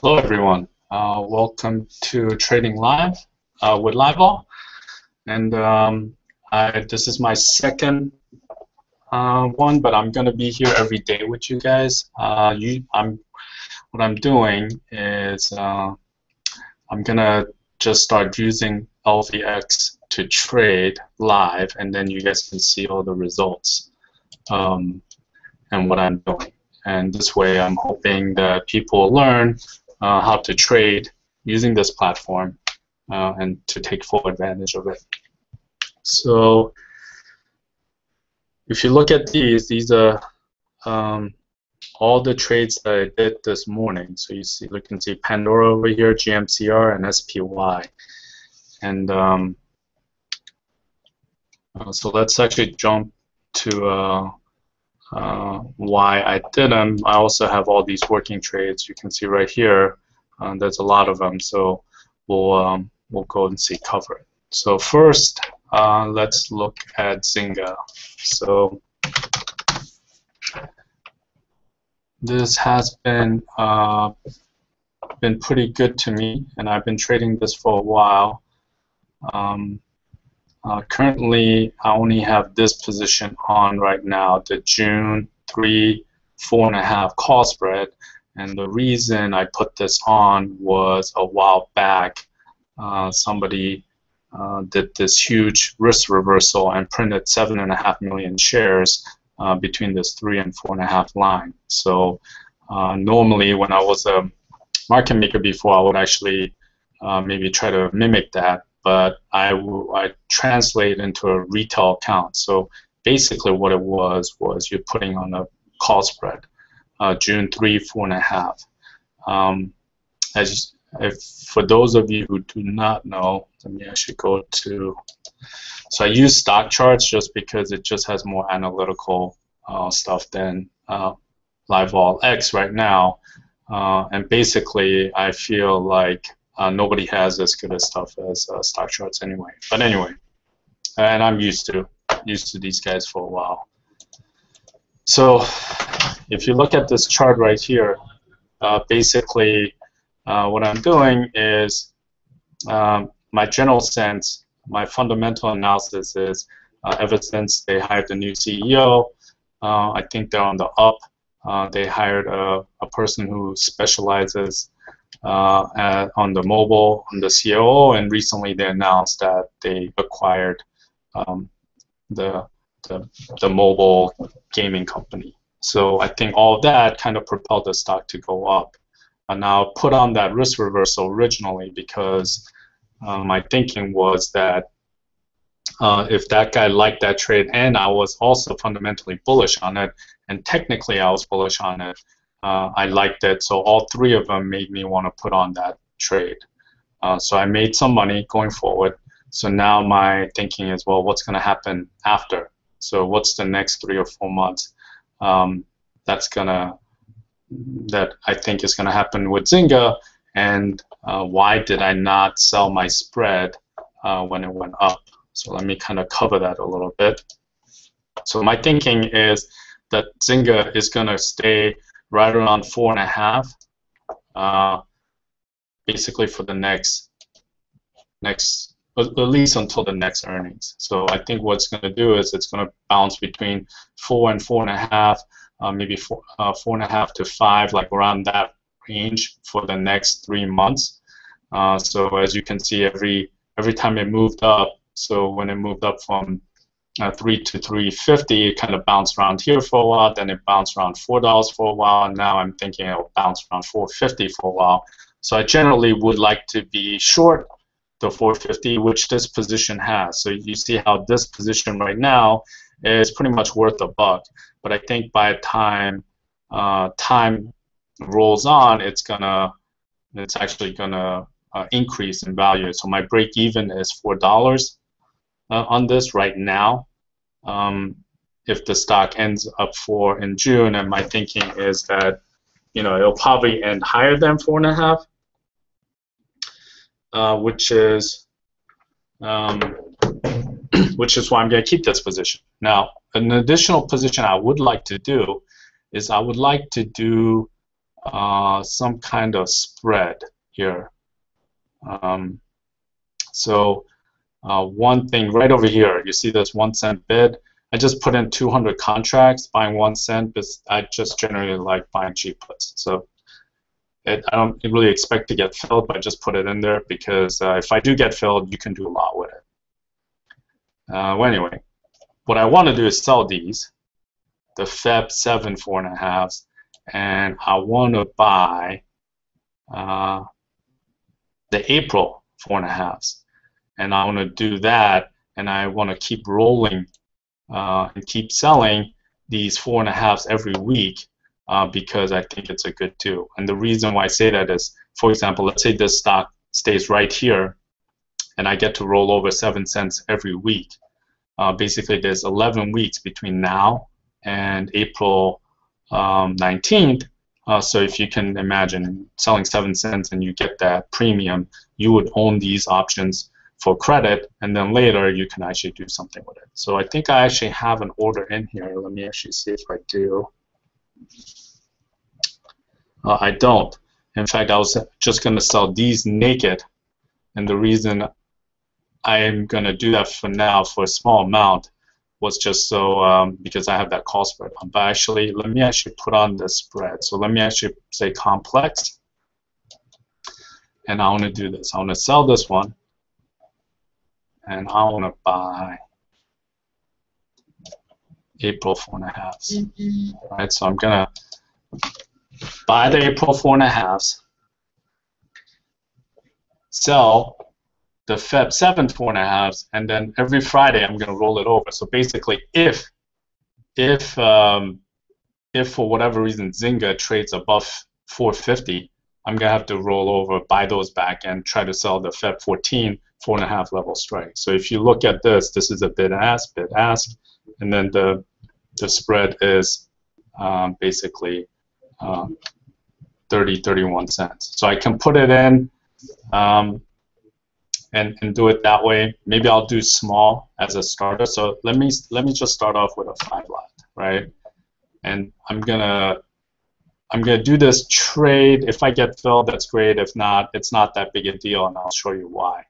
Hello, everyone. Welcome to Trading Live with Livevol, and this is my second one, but I'm going to be here every day with you guys. What I'm doing is I'm going to just start using LVX to trade live, and then you guys can see all the results and what I'm doing. And this way, I'm hoping that people will learn how to trade using this platform and to take full advantage of it. So if you look at these are all the trades that I did this morning. So you can see Pandora over here, GMCR, and SPY. And so let's actually jump to why I did them. I also have all these working trades. You can see right here. There's a lot of them. So we'll go and cover it. So first, let's look at Zynga. So this has been pretty good to me, and I've been trading this for a while. Currently, I only have this position on right now, the June 3 4.5 call spread, and the reason I put this on was a while back somebody did this huge risk reversal and printed 7.5 million shares between this 3 and 4.5 line. So normally when I was a market maker before, I would actually maybe try to mimic that, but I translate into a retail account. So basically what it was you're putting on a call spread, June 3 4.5. For those of you who do not know, let me actually go to, so I use stock charts just because it just has more analytical stuff than Livevol X right now, and basically I feel like nobody has as good a stuff as stock charts anyway. But anyway, and I'm used to these guys for a while. So if you look at this chart right here, basically what I'm doing is my general sense, my fundamental analysis is ever since they hired the new CEO, I think they're on the up. They hired a person who specializes on the mobile, on the COO, and recently they announced that they acquired the mobile gaming company. So I think all of that kind of propelled the stock to go up. And now put on that risk reversal originally because my thinking was that if that guy liked that trade and I was also fundamentally bullish on it, and technically I was bullish on it, I liked it, so all three of them made me want to put on that trade. So I made some money going forward. So now my thinking is, well, what's going to happen after? So what's the next 3 or 4 months? That I think is going to happen with Zynga, and why did I not sell my spread when it went up? So let me kind of cover that a little bit. So my thinking is that Zynga is going to stay right around 4.5, basically for the next, at least until the next earnings. So I think what it's going to do is it's going to bounce between 4 and 4.5, maybe 4.5 to 5, like around that range for the next 3 months. So as you can see, every time it moved up, so when it moved up from 3 to 3.50, it kind of bounced around here for a while, then it bounced around $4 for a while, and now I'm thinking it'll bounce around 4.50 for a while. So I generally would like to be short the 4.50, which this position has. So you see how this position right now is pretty much worth $1. But I think by the time time rolls on, it's actually gonna increase in value. So my break even is $4 on this right now. If the stock ends up 4 in June, and my thinking is that it'll probably end higher than 4.5, which is why I'm going to keep this position. Now, an additional position I would like to do is I would like to do some kind of spread here. So one thing right over here, you see this 1 cent bid. I just put in 200 contracts, buying 1 cent, but I just generally like buying cheap puts. So I don't really expect to get filled, but I just put it in there because if I do get filled, you can do a lot with it. Well, anyway, what I want to do is sell these, the Feb 7 4.5s, and I want to buy the April 4.5s. And I want to do that, and I want to keep rolling and keep selling these 4.5s every week because I think it's a good deal. And the reason why I say that is, for example, let's say this stock stays right here, and I get to roll over 7 cents every week. Basically, there's 11 weeks between now and April 19th. So if you can imagine selling 7 cents and you get that premium, you would own these options for credit, and then later you can actually do something with it. So I think I actually have an order in here. Let me actually see if I do. I don't. In fact, I was just going to sell these naked, and the reason I'm going to do that for now for a small amount was just so because I have that call spread on. But actually, let me actually put on the spread. So let me actually say complex, and I want to do this. I want to sell this one, and I want to buy April 4.5s. All right, so I'm going to buy the April 4.5s, sell the Feb 7 4.5s, and then every Friday I'm going to roll it over. So basically, if for whatever reason Zynga trades above 450, I'm going to have to roll over, buy those back, and try to sell the Feb 14 4.5 level strike. So if you look at this, this is a bid ask, and then the spread is basically 31 cents. So I can put it in and do it that way. Maybe I'll do small as a starter. So let me just start off with a 5 lot, right? And I'm gonna do this trade. If I get filled, that's great. If not, it's not that big a deal, and I'll show you why.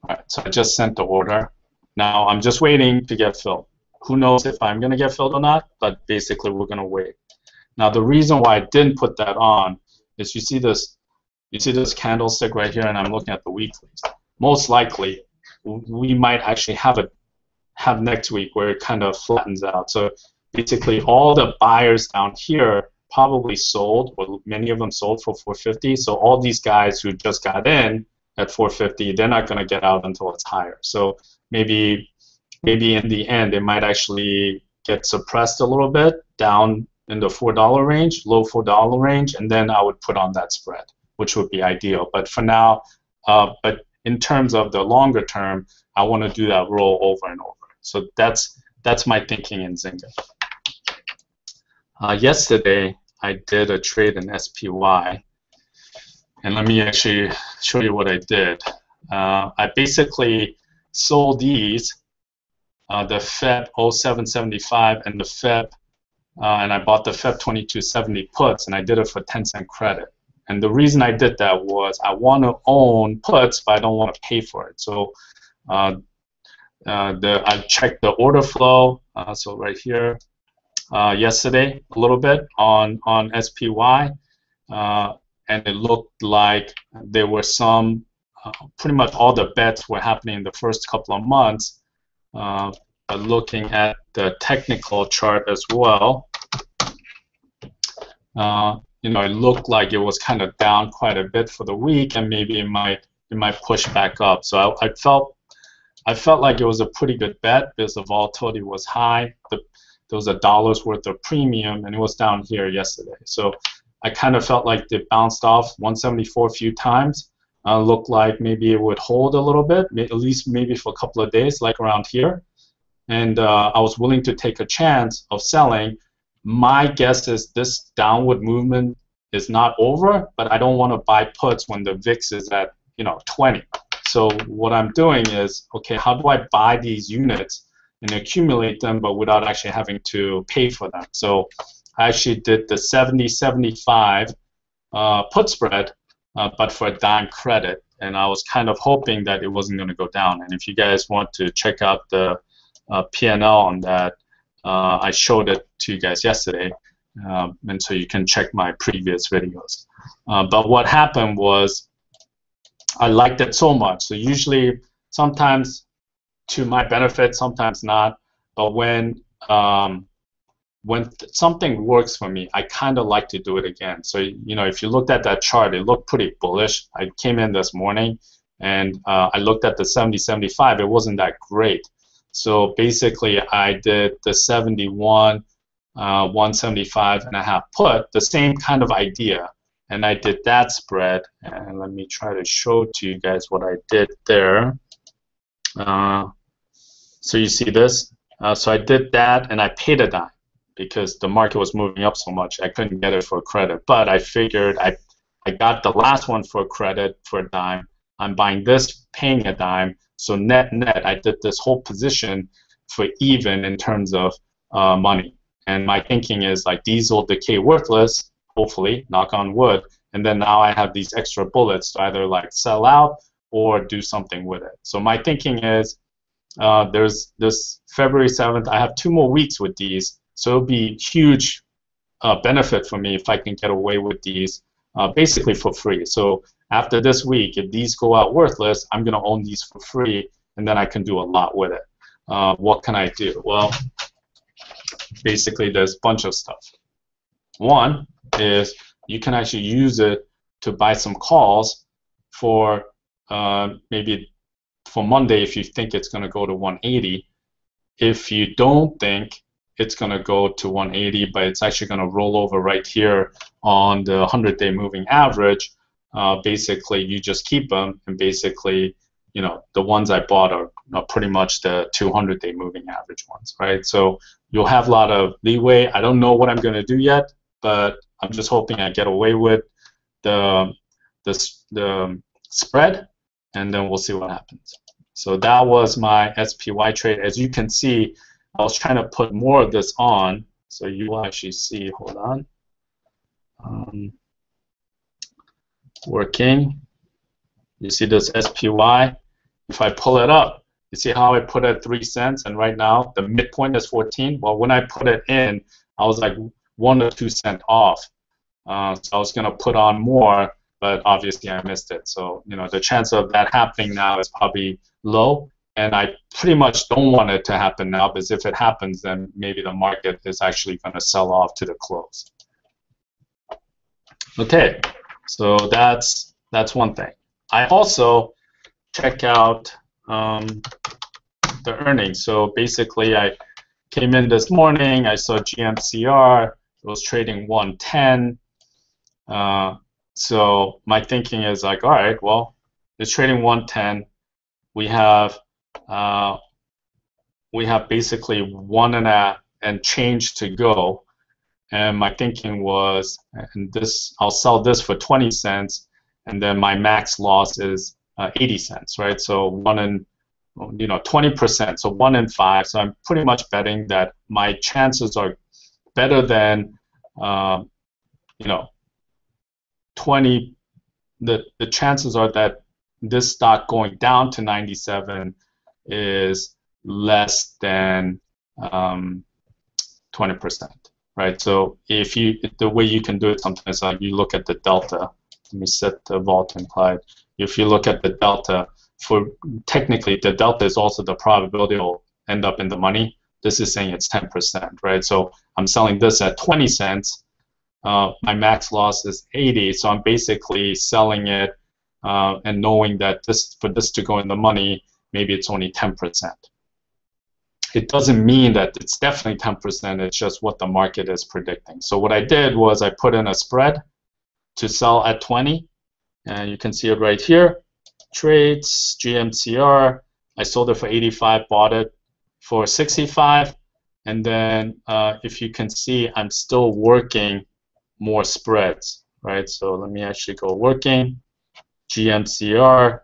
All right, so I just sent the order. Now I'm just waiting to get filled. Who knows if I'm gonna get filled or not, but basically we're gonna wait. Now the reason why I didn't put that on is you see this candlestick right here, and I'm looking at the weeklies. Most likely, we might actually have next week where it kind of flattens out. So basically, all the buyers down here probably sold, or many of them sold for 450. So all these guys who just got in at 450, they're not going to get out until it's higher. So maybe in the end, it might actually get suppressed a little bit down in the $4 range, low $4 range, and then I would put on that spread, which would be ideal. But for now, but in terms of the longer term, I want to do that roll over and over. So that's my thinking in Zynga. Yesterday, I did a trade in SPY, and let me actually show you what I did. I basically sold these, the Feb 0775 and the Feb, and I bought the Feb 2270 puts, and I did it for 10 cent credit. And the reason I did that was I want to own puts, but I don't want to pay for it. So I checked the order flow, so right here, yesterday a little bit on SPY, and it looked like there were some, pretty much all the bets were happening in the first couple of months. But looking at the technical chart as well, you know, it looked like it was kind of down quite a bit for the week, and maybe it might push back up. So I felt like it was a pretty good bet because the volatility was high. There was $1 worth of premium, and it was down here yesterday. So I kind of felt like it bounced off 174 a few times. Looked like maybe it would hold a little bit, at least maybe for a couple of days, like around here. And I was willing to take a chance of selling. My guess is this downward movement is not over, but I don't want to buy puts when the VIX is at 20. So what I'm doing is, okay, how do I buy these units and accumulate them, but without actually having to pay for them. So I actually did the 70-75 put spread, but for a dime credit, and I was kind of hoping that it wasn't going to go down. And if you guys want to check out the P&L on that, I showed it to you guys yesterday, and so you can check my previous videos. But what happened was I liked it so much. So usually, sometimes to my benefit, sometimes not. But when something works for me, I kind of like to do it again. So if you looked at that chart, it looked pretty bullish. I came in this morning, and I looked at the 70-75. It wasn't that great. So basically, I did the 71, 175.5 put, the same kind of idea, and I did that spread. And let me try to show to you guys what I did there. So you see this? So I did that, and I paid a dime because the market was moving up so much. I couldn't get it for credit, but I figured I got the last one for credit for a dime. I'm buying this, paying a dime. So net, I did this whole position for even in terms of money. And my thinking is like these will decay worthless, hopefully, knock on wood. And then now I have these extra bullets to either like sell out or do something with it. So my thinking is there's this February 7th. I have 2 more weeks with these, so it'll be huge benefit for me if I can get away with these basically for free. So after this week, if these go out worthless, I'm going to own these for free, and then I can do a lot with it. What can I do? Well, basically there's a bunch of stuff. One is you can actually use it to buy some calls for maybe for Monday if you think it's going to go to 180. If you don't think it's going to go to 180, but it's actually going to roll over right here on the 100-day moving average, basically you just keep them, and basically the ones I bought are pretty much the 200-day moving average ones, right? So you'll have a lot of leeway. I don't know what I'm going to do yet, but I'm just hoping I get away with the spread, and then we'll see what happens. So that was my SPY trade. As you can see, I was trying to put more of this on, so you will actually see. Hold on. Working. You see this SPY? If I pull it up, you see how I put it 3 cents, and right now the midpoint is 14. Well, when I put it in, I was like 1 or 2 cents off. So I was going to put on more, but obviously I missed it. So the chance of that happening now is probably low, and I pretty much don't want it to happen now, because if it happens, then maybe the market is actually going to sell off to the close. Okay, so that's one thing. I also check out the earnings. So basically, I came in this morning, I saw GMCR, it was trading 110. So my thinking is like, all right, well, it's trading 110. We have basically 1.5 and change to go, and my thinking was, and this I'll sell this for 20 cents, and then my max loss is 80 cents, right? So 20%, so 1 in 5. So I'm pretty much betting that my chances are better than 20. The chances are that this stock going down to 97 is less than 20%, right? So the way you can do it sometimes, you look at the delta. Let me set the vol to implied. If you look at the delta, technically the delta is also the probability it will end up in the money. This is saying it's 10%, right? So I'm selling this at 20 cents. My max loss is 80, so I'm basically selling it and knowing that for this to go in the money, maybe it's only 10%. It doesn't mean that it's definitely 10%, it's just what the market is predicting. So what I did was I put in a spread to sell at 20, and you can see it right here. Trades, GMCR, I sold it for 85, bought it for 65, and then if you can see, I'm still working more spreads, right? So let me actually go working, GMCR,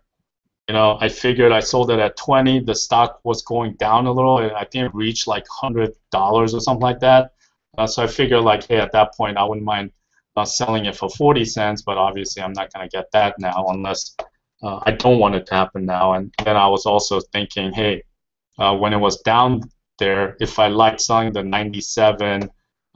I figured I sold it at 20. The stock was going down a little. I think it reached like $100 or something like that. So I figured like, hey, at that point, I wouldn't mind selling it for 40 cents, but obviously I'm not going to get that now unless I don't want it to happen now. And then I was also thinking, hey, when it was down there, if I like selling the 97,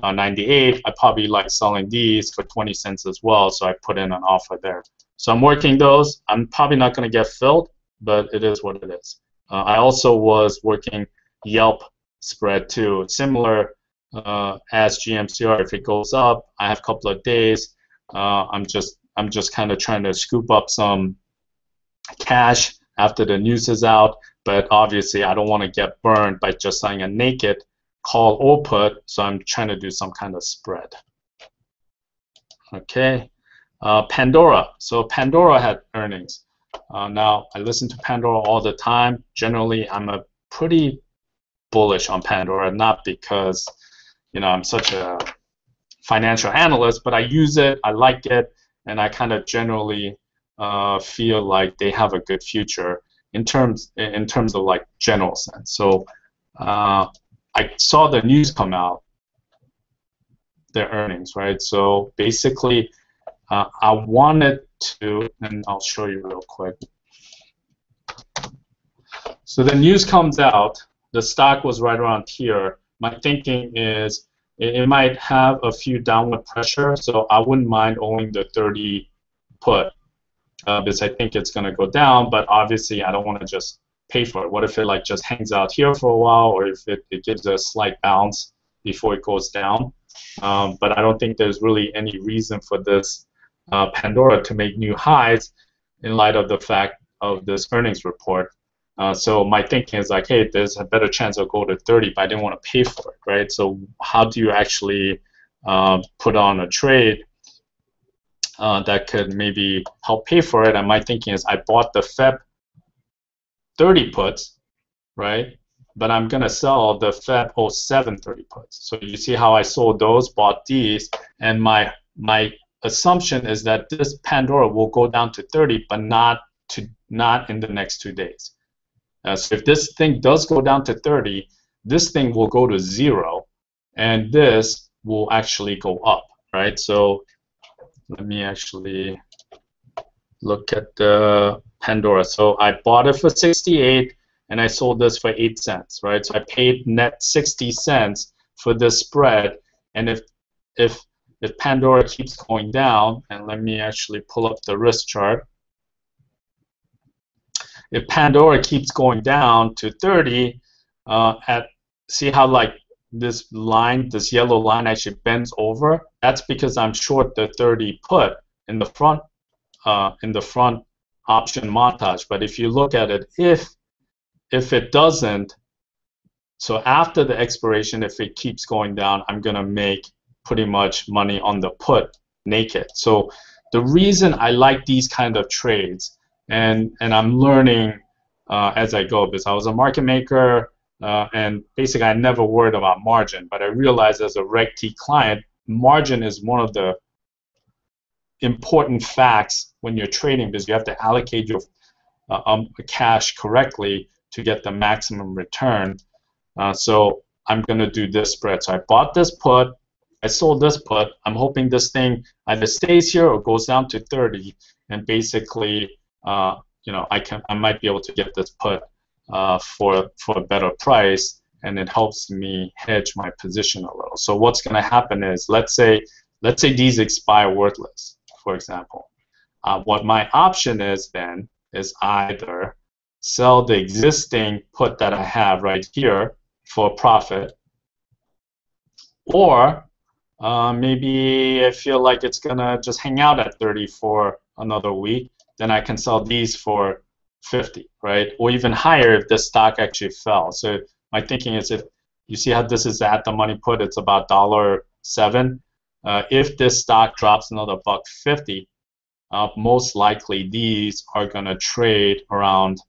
98, I probably like selling these for 20 cents as well. So I put in an offer there. So I'm working those. I'm probably not going to get filled, but it is what it is. I also was working Yelp spread too, similar as GMCR. If it goes up, I have a couple of days. I'm just kind of trying to scoop up some cash after the news is out, but obviously I don't want to get burned by just selling a naked call or put, so I'm trying to do some kind of spread. Okay, Pandora. So Pandora had earnings. Now I listen to Pandora all the time. Generally, I'm a pretty bullish on Pandora, not because I'm such a financial analyst, but I use it, I like it, and I kind of generally feel like they have a good future in terms of like general sense. So I saw the news come out, their earnings, right? So basically, I wanted to, and I'll show you real quick. So the news comes out, the stock was right around here. My thinking is it might have a few downward pressure, so I wouldn't mind owning the 30 put because I think it's going to go down, but obviously I don't want to just pay for it. What if it like just hangs out here for a while, or if it gives a slight bounce before it goes down? But I don't think there's really any reason for this Pandora to make new highs in light of the fact of this earnings report. So my thinking is like, hey, there's a better chance I'll go to 30, but I didn't want to pay for it, right? So how do you actually put on a trade that could maybe help pay for it? And my thinking is I bought the Feb 30 puts, right? But I'm going to sell the Feb 07 30 puts. So you see how I sold those, bought these, and my assumption is that this Pandora will go down to 30, but not in the next 2 days. So if this thing does go down to 30, this thing will go to 0, and this will actually go up, right? So let me actually look at the Pandora. So I bought it for 68, and I sold this for 8 cents, right? So I paid net 60 cents for this spread, and if Pandora keeps going down, and let me actually pull up the risk chart. If Pandora keeps going down to 30, see how like this line, this yellow line actually bends over? That's because I'm short the 30 put in the front option montage. But if you look at it, if it doesn't, so after the expiration, if it keeps going down, I'm gonna make pretty much money on the put naked. So the reason I like these kind of trades, and I'm learning as I go, because I was a market maker, and basically I never worried about margin, but I realized as a Reg T client, margin is one of the important facts when you're trading, because you have to allocate your cash correctly to get the maximum return. So I'm going to do this spread. So I bought this put, I sold this put. I'm hoping this thing either stays here or goes down to 30, and basically I might be able to get this put for a better price, and it helps me hedge my position a little. So what's going to happen is, let's say these expire worthless, for example. What my option is then is either sell the existing put that I have right here for a profit, or maybe I feel like it's going to just hang out at 30 for another week, then I can sell these for 50, right? Or even higher if the stock actually fell. So my thinking is, if you see how this is at the money put, it's about $1.07. If this stock drops another $1.50, most likely these are going to trade around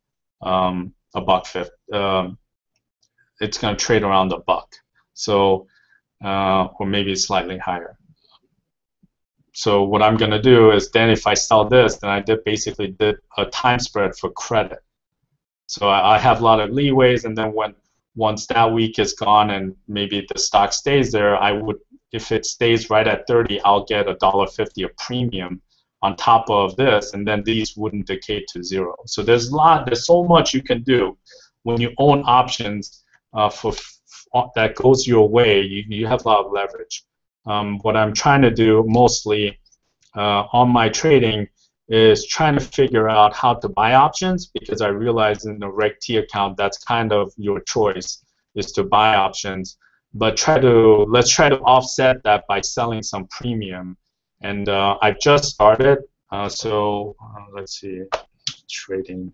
$1.50. It's going to trade around $1. So or maybe slightly higher. So what I'm going to do is then if I sell this, then I basically did a time spread for credit. So I have a lot of leeways, and then once that week is gone and maybe the stock stays there, I would, if it stays right at 30, I'll get $1.50 a premium on top of this, and then these wouldn't decay to zero. So there's so much you can do when you own options that goes your way. You have a lot of leverage. What I'm trying to do mostly on my trading is trying to figure out how to buy options, because I realize in the Reg T account that's kind of your choice, is to buy options. But let's try to offset that by selling some premium. And I've just started, so let's see, trading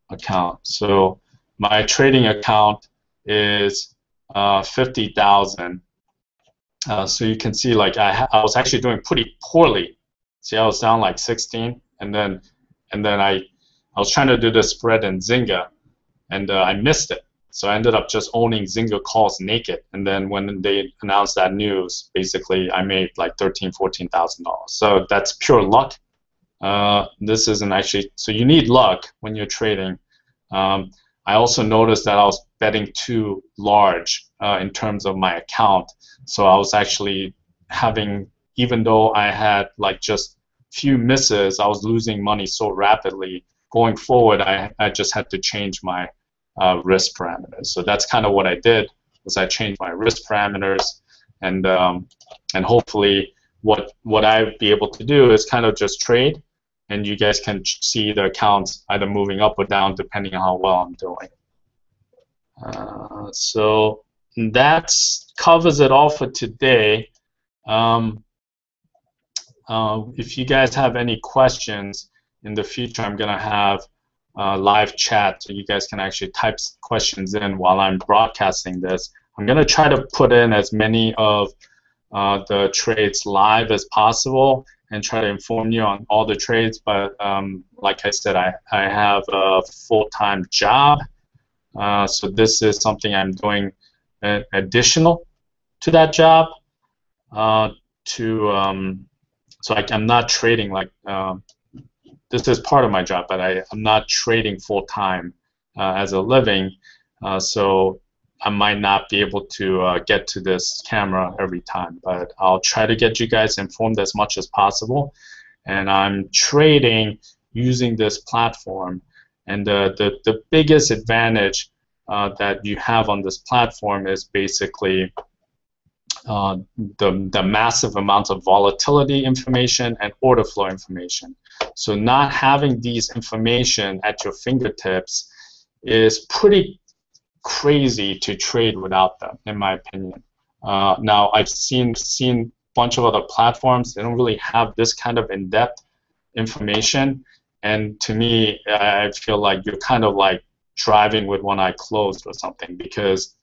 account. So my trading account is 50,000. So you can see, like, I was actually doing pretty poorly. See, I was down like 16, and then I was trying to do the spread in Zynga, and I missed it. So I ended up just owning Zynga calls naked. And then when they announced that news, basically I made like $13,000–14,000. So that's pure luck. This isn't actually, so you need luck when you're trading. I also noticed that I was betting too large in terms of my account. So I was actually having, even though I had like just few misses, I was losing money so rapidly. Going forward, I just had to change my risk parameters. So that's kind of what I did, was I changed my risk parameters, and hopefully what I'd be able to do is kind of just trade, and you guys can see the accounts either moving up or down depending on how well I'm doing. So that covers it all for today. If you guys have any questions in the future, I'm going to have live chat, so you guys can actually type questions in while I'm broadcasting this. I'm going to try to put in as many of the trades live as possible and try to inform you on all the trades, but like I said, I have a full-time job, so this is something I'm doing additional to that job. So I'm not trading like, this is part of my job, but I'm not trading full-time as a living, so I might not be able to get to this camera every time, but I'll try to get you guys informed as much as possible. And I'm trading using this platform, and the biggest advantage that you have on this platform is basically the massive amounts of volatility information and order flow information. So not having these information at your fingertips is pretty crazy to trade without them, in my opinion. Now, I've seen a bunch of other platforms. They don't really have this kind of in-depth information, and to me, I feel like you're kind of like driving with one eye closed or something, because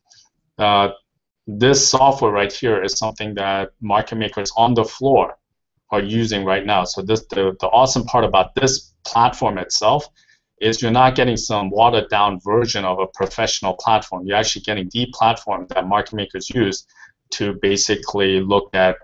this software right here is something that market makers on the floor are using right now. So the awesome part about this platform itself is you're not getting some watered down version of a professional platform. You're actually getting the platform that market makers use to basically look at,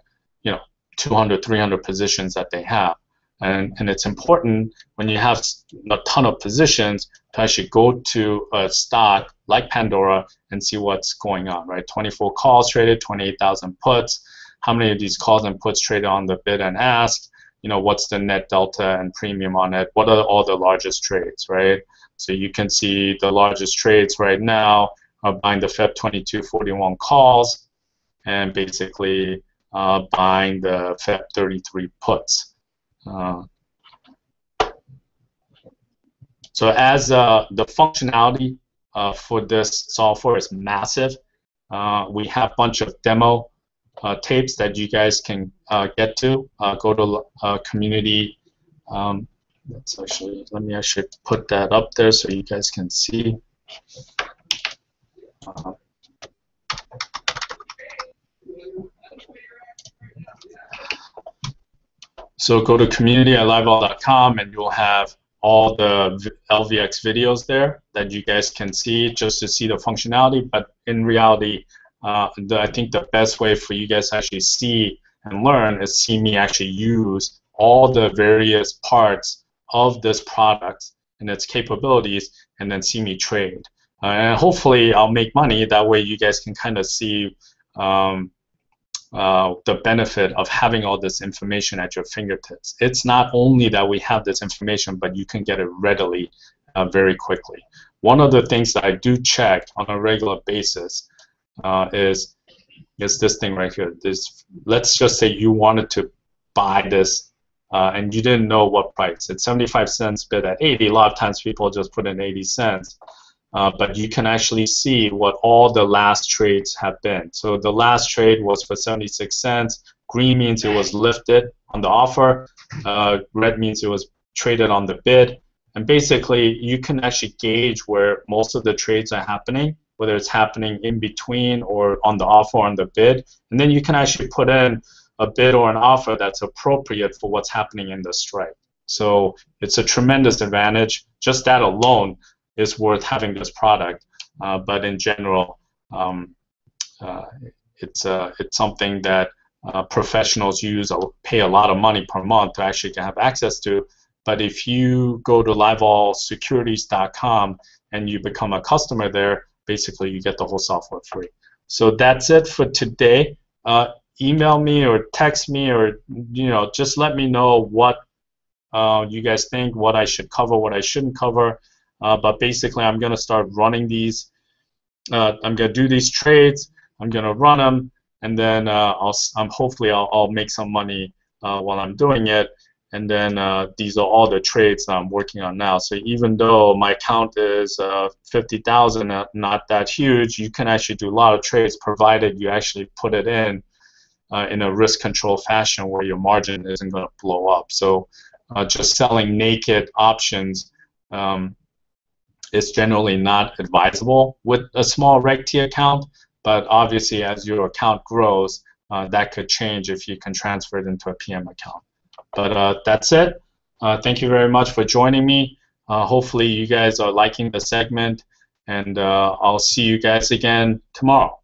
200, 300 positions that they have. And it's important when you have a ton of positions to actually go to a stock like Pandora and see what's going on, right? 24 calls traded, 28,000 puts. How many of these calls and puts traded on the bid and ask? What's the net delta and premium on it? What are all the largest trades, right? So you can see the largest trades right now are buying the Feb 2241 calls and basically buying the Feb 33 puts. So as the functionality for this software is massive, we have a bunch of demo tapes that you guys can get to. Go to community. Let me actually put that up there so you guys can see. So go to community@livevol.com and you'll have all the LVX videos there that you guys can see just to see the functionality. But in reality, I think the best way for you guys to actually see and learn is see me actually use all the various parts of this product and its capabilities, and then see me trade. And hopefully I'll make money. That way you guys can kind of see the benefit of having all this information at your fingertips. It's not only that we have this information, but you can get it readily, very quickly. One of the things that I do check on a regular basis is this thing right here. Let's just say you wanted to buy this and you didn't know what price. It's 75 cents bid at 80. A lot of times people just put in 80 cents. But you can actually see what all the last trades have been. So the last trade was for 76 cents. Green means it was lifted on the offer. Red means it was traded on the bid. And basically, you can actually gauge where most of the trades are happening, whether it's happening in between or on the offer or on the bid. And then you can actually put in a bid or an offer that's appropriate for what's happening in the strike. So it's a tremendous advantage. Just that alone is worth having this product, but in general, it's something that professionals pay a lot of money per month to actually have access to. But if you go to LivevolSecurities.com and you become a customer there, basically you get the whole software free. So that's it for today. Email me or text me, or just let me know what you guys think, what I should cover, what I shouldn't cover. But basically, I'm going to start running these. I'm going to do these trades. I'm going to run them, and then hopefully I'll make some money while I'm doing it. And then these are all the trades that I'm working on now. So even though my account is 50,000, not that huge, you can actually do a lot of trades provided you actually put it in a risk control fashion where your margin isn't going to blow up. So just selling naked options is generally not advisable with a small Reg T account, but obviously as your account grows, that could change if you can transfer it into a PM account. But that's it. Thank you very much for joining me. Hopefully you guys are liking the segment, and I'll see you guys again tomorrow.